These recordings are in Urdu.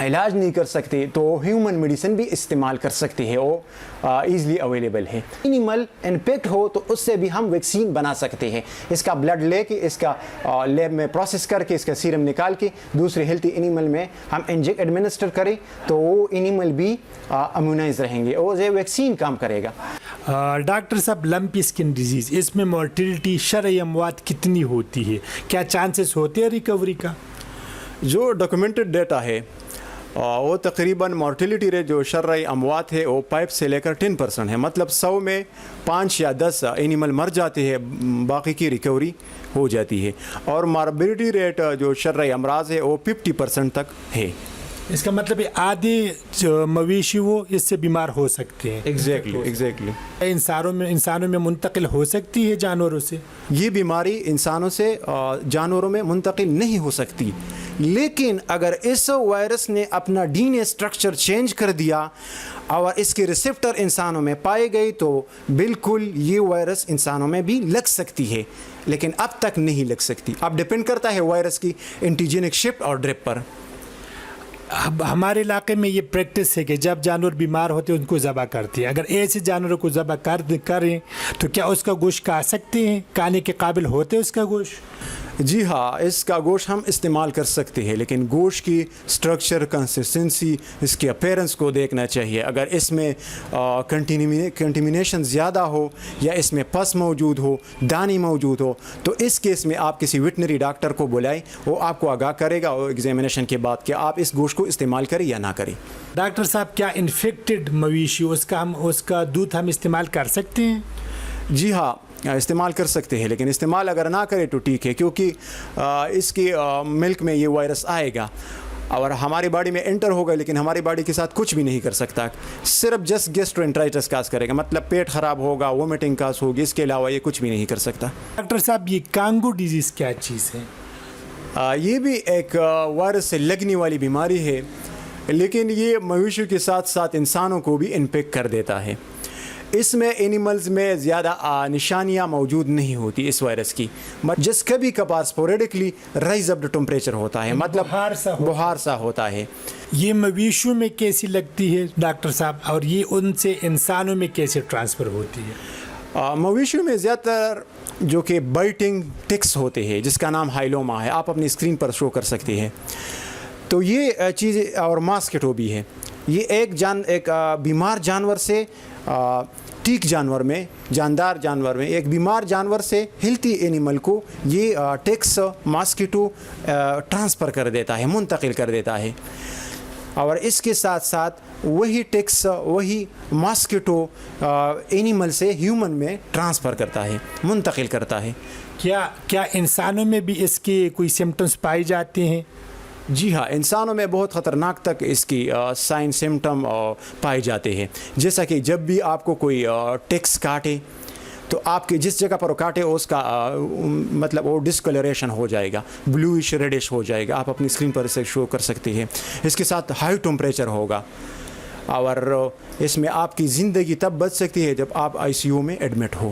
علاج نہیں کر سکتے تو ہیومن میڈیسن بھی استعمال کر سکتے ہیں، وہ ایزلی اویلیبل ہے۔ اینیمل انفیکٹ ہو تو اس سے بھی ہم ویکسین بنا سکتے ہیں، اس کا بلڈ لے کے، اس کا لیب میں پروسیس کر کے، اس کا سیرم نکال کے دوسرے ہیلتھی اینیمل میں ہم ایڈمنسٹر کریں تو وہ اینیمل بھی امیونائز رہیں گے، اور یہ ویکسین کام کرے گا۔ ڈاکٹر صاحب، لمپی اسکن ڈیزیز، اس میں مورٹیلٹی شرعی اموات کتنی ہوتی ہے؟ کیا چانسز ہوتے ہیں ریکوری کا؟ جو ڈاکومنٹڈ ڈیٹا ہے وہ تقریباً مورٹیلٹی ریٹ جو شرعی اموات ہے وہ 5 سے لے کر 10% ہے، مطلب 100 میں 5 یا 10 اینیمل مر جاتے ہیں، باقی کی ریکوری ہو جاتی ہے، اور ماربلٹی ریٹ جو شرعی امراض ہے وہ 50% تک ہے۔ اس کا مطلب آدھے مویشی وہ اس سے بیمار ہو سکتے ہیں۔ ایگزیکٹلی انسانوں میں منتقل ہو سکتی ہے جانوروں سے؟ یہ بیماری انسانوں سے جانوروں میں منتقل نہیں ہو سکتی، لیکن اگر اس وائرس نے اپنا D N A structure change کر دیا اور اس کے ریسیپٹر انسانوں میں پائے گئے تو بالکل یہ وائرس انسانوں میں بھی لگ سکتی ہے، لیکن اب تک نہیں لگ سکتی۔ اب ڈپینڈ کرتا ہے وائرس کی اینٹیجینک شفٹ اور ڈرپ پر۔ اب ہمارے علاقے میں یہ پریکٹس ہے کہ جب جانور بیمار ہوتے ہیں ان کو ذبح کرتے ہیں، اگر ایسے جانوروں کو ذبح کریں تو کیا اس کا گوشت کھا سکتے ہیں؟ کھانے کے قابل ہوتے ہیں اس کا گوشت؟ جی ہاں، اس کا گوشت ہم استعمال کر سکتے ہیں، لیکن گوشت کی سٹرکچر، کنسسٹنسی، اس کی اپیرنس کو دیکھنا چاہیے۔ اگر اس میں کنٹیمنیشن زیادہ ہو یا اس میں پس موجود ہو، دانی موجود ہو، تو اس کیس میں آپ کسی ویٹنری ڈاکٹر کو بلائیں، وہ آپ کو آگاہ کرے گا اور ایگزامینیشن کے بعد کہ آپ اس گوشت کو استعمال کریں یا نہ کریں۔ ڈاکٹر صاحب، کیا انفیکٹڈ مویشی اس کا دودھ ہم استعمال کر سکتے ہیں؟ جی ہاں، استعمال کر سکتے ہیں، لیکن استعمال اگر نہ کرے تو ٹھیک ہے، کیونکہ اس کی ملک میں یہ وائرس آئے گا اور ہماری باڈی میں انٹر ہوگا، لیکن ہماری باڈی کے ساتھ کچھ بھی نہیں کر سکتا، صرف جسٹ گیسٹرونٹرائٹس کاز کرے گا، مطلب پیٹ خراب ہوگا، وومیٹنگ کاز ہوگی، اس کے علاوہ یہ کچھ بھی نہیں کر سکتا۔ ڈاکٹر صاحب، یہ کانگو ڈیزیز کیا چیز ہے؟ یہ بھی ایک وائرس سے لگنے والی بیماری ہے، لیکن یہ مویشیوں کے ساتھ ساتھ انسانوں کو بھی انفیکٹ کر دیتا ہے۔ اس میں اینیملز میں زیادہ نشانیاں موجود نہیں ہوتی اس وائرس کی، جس کبھی کبھار اسپوریڈکلی رائز اپ ٹمپریچر ہوتا ہے، مطلب بخار سا ہوتا ہے۔ یہ مویشیوں میں کیسی لگتی ہے ڈاکٹر صاحب، اور یہ ان سے انسانوں میں کیسے ٹرانسفر ہوتی ہے؟ مویشیوں میں زیادہ تر جو کہ بائٹنگ ٹکس ہوتے ہیں، جس کا نام ہائلوما ہے، آپ اپنی اسکرین پر شو کر سکتے ہیں، تو یہ چیز، اور ماسکیٹو بھی ہے، یہ ایک بیمار جانور سے ٹھیک جانور میں، جاندار جانور میں، ایک بیمار جانور سے ہیلتھی اینیمل کو یہ ٹیکس ماسکیٹو ٹرانسفر کر دیتا ہے، منتقل کر دیتا ہے، اور اس کے ساتھ ساتھ وہی ٹیکس، وہی ماسکیٹو اینیمل سے ہیومن میں ٹرانسفر کرتا ہے، منتقل کرتا ہے۔ کیا انسانوں میں بھی اس کے کوئی سمٹمز پائے جاتے ہیں؟ جی ہاں، انسانوں میں بہت خطرناک تک اس کی سائن سمٹم پائے جاتے ہیں، جیسا کہ جب بھی آپ کو کوئی ٹیکس کاٹے تو آپ کے جس جگہ پر وہ کاٹے اس کا مطلب وہ ڈسکلریشن ہو جائے گا، بلوئش ریڈش ہو جائے گا، آپ اپنی اسکرین پر اسے شو کر سکتے ہیں۔ اس کے ساتھ ہائی ٹمپریچر ہوگا، اور اس میں آپ کی زندگی تب بچ سکتی ہے جب آپ آئی سی یو میں ایڈمٹ ہو۔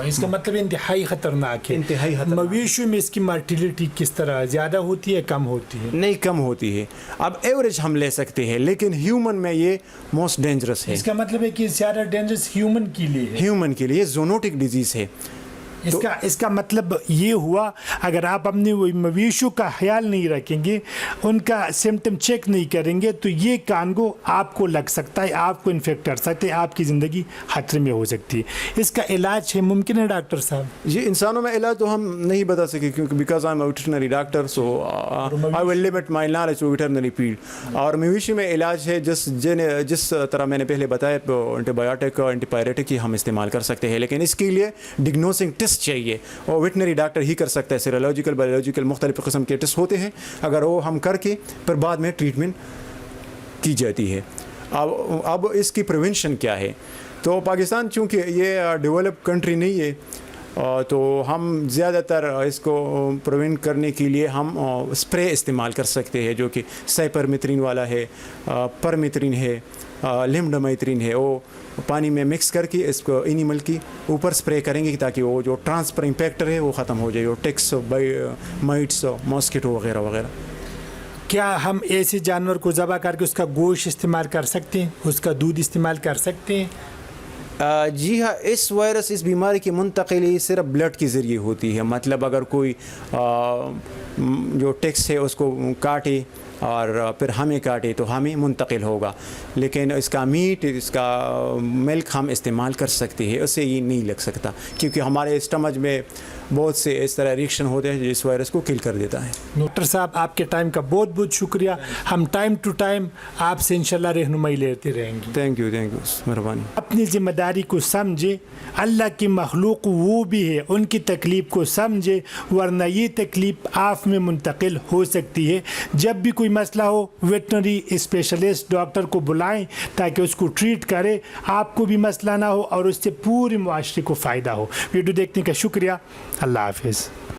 اس کا مطلب انتہائی خطرناک ہے۔ انتہائی خطرناک۔ مویشیوں میں اس کی مارٹیلٹی کس طرح، زیادہ ہوتی ہے کم ہوتی ہے؟ نہیں، کم ہوتی ہے، اب ایوریج ہم لے سکتے ہیں، لیکن ہیومن میں یہ موسٹ ڈینجرس ہے۔ اس کا مطلب ہے کہ زیادہ ڈینجرس ہیومن کے لیے ہے؟ ہیومن کے لیے زونوٹک ڈیزیز ہے۔ اس کا مطلب یہ ہوا، اگر آپ اپنے مویشیوں کا خیال نہیں رکھیں گے، ان کا سمٹم چیک نہیں کریں گے، تو یہ کانگو آپ کو لگ سکتا ہے، آپ کو انفیکٹ کر سکتے ہیں، آپ کی زندگی خطرے میں ہو سکتی ہے۔ اس کا علاج ہے ممکن ہے ڈاکٹر صاحب؟ جی، انسانوں میں علاج تو ہم نہیں بتا سکے، کیونکہ because I am a veterinary doctor, so I will limit my knowledge to veterinary field. اور مویشی میں علاج ہے جس طرح میں نے پہلے بتایا، اینٹی بایوٹک، اینٹی پائریٹک ہی ہم استعمال کر سکتے ہیں، لیکن اس کے لیے ڈگنوسنگ ٹیسٹ چاہیے، اور ویٹنری ڈاکٹر ہی کر سکتا ہے۔ سیرولوجیکل، بایولوجیکل مختلف قسم کے ٹیسٹ ہوتے ہیں، اگر وہ ہم کر کے پھر بعد میں ٹریٹمنٹ کی جاتی ہے۔ اب اس کی پریونشن کیا ہے؟ تو پاکستان چونکہ یہ ڈیولپ کنٹری نہیں ہے، تو ہم زیادہ تر اس کو پریونٹ کرنے کے لیے ہم اسپرے استعمال کر سکتے ہیں، جو کہ سائپرمیترین والا ہے، پرمیترین ہے، لمڈامیترین ہے، وہ پانی میں مکس کر کے اس کو اینیمل کی اوپر سپرے کریں گے تاکہ وہ جو ٹرانسفر امپیکٹر ہے وہ ختم ہو جائے، وہ ٹکس، مائٹس، ماسکیٹو وغیرہ وغیرہ۔ کیا ہم ایسے جانور کو ذبح کر کے اس کا گوشت استعمال کر سکتے ہیں, اس کا دودھ استعمال کر سکتے ہیں؟ جی ہاں, اس وائرس اس بیماری کی منتقلی صرف بلڈ کے ذریعے ہوتی ہے. مطلب اگر کوئی جو ٹیکس ہے اس کو کاٹے اور پھر ہمیں کاٹے تو ہمیں منتقل ہوگا, لیکن اس کا میٹ, اس کا ملک ہم استعمال کر سکتے ہیں, اسے یہ نہیں لگ سکتا کیونکہ ہمارے اسٹمچ میں بہت سے اس طرح ریئیکشن ہوتے ہیں جو اس وائرس کو کل کر دیتا ہے. ڈاکٹر صاحب آپ کے ٹائم کا بہت بہت شکریہ. ہم ٹائم ٹو ٹائم آپ سے انشاءاللہ رہنمائی لیتے رہیں گے. تھینک یو, مہربانی. اپنی ذمہ داری کو سمجھے, اللہ کی مخلوق وہ بھی ہے, ان کی تکلیف کو سمجھے, ورنہ یہ تکلیف آپ میں منتقل ہو سکتی ہے. جب بھی کوئی مسئلہ ہو ویٹنری اسپیشلسٹ ڈاکٹر کو بلائیں تاکہ اس کو ٹریٹ کرے, آپ کو بھی مسئلہ نہ ہو اور اس سے پورے معاشرے کو فائدہ ہو. ویڈیو دیکھنے کا شکریہ. اللہ حافظ.